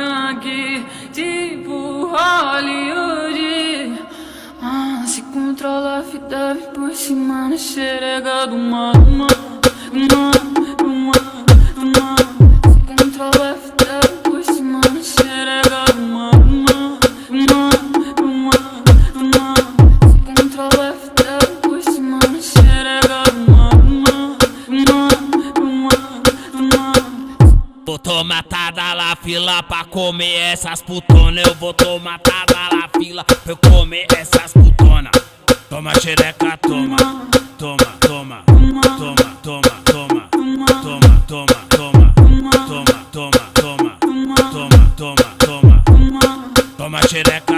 gangue, tipo Hollywood. Se controla a vida, vem por cima na xerega do mano. Se controla a vida, vem por cima na xerega do mano. Se controla a vida, vem por cima na xerega do mano. Vou tomar tada na fila pra comer essas putonas. Eu vou tomar tada na fila pra eu comer essas putonas. Toma xereca, toma, toma, toma, toma, toma, toma, toma, toma, toma, toma, toma, toma, toma, toma, toma, toma, toma xereca.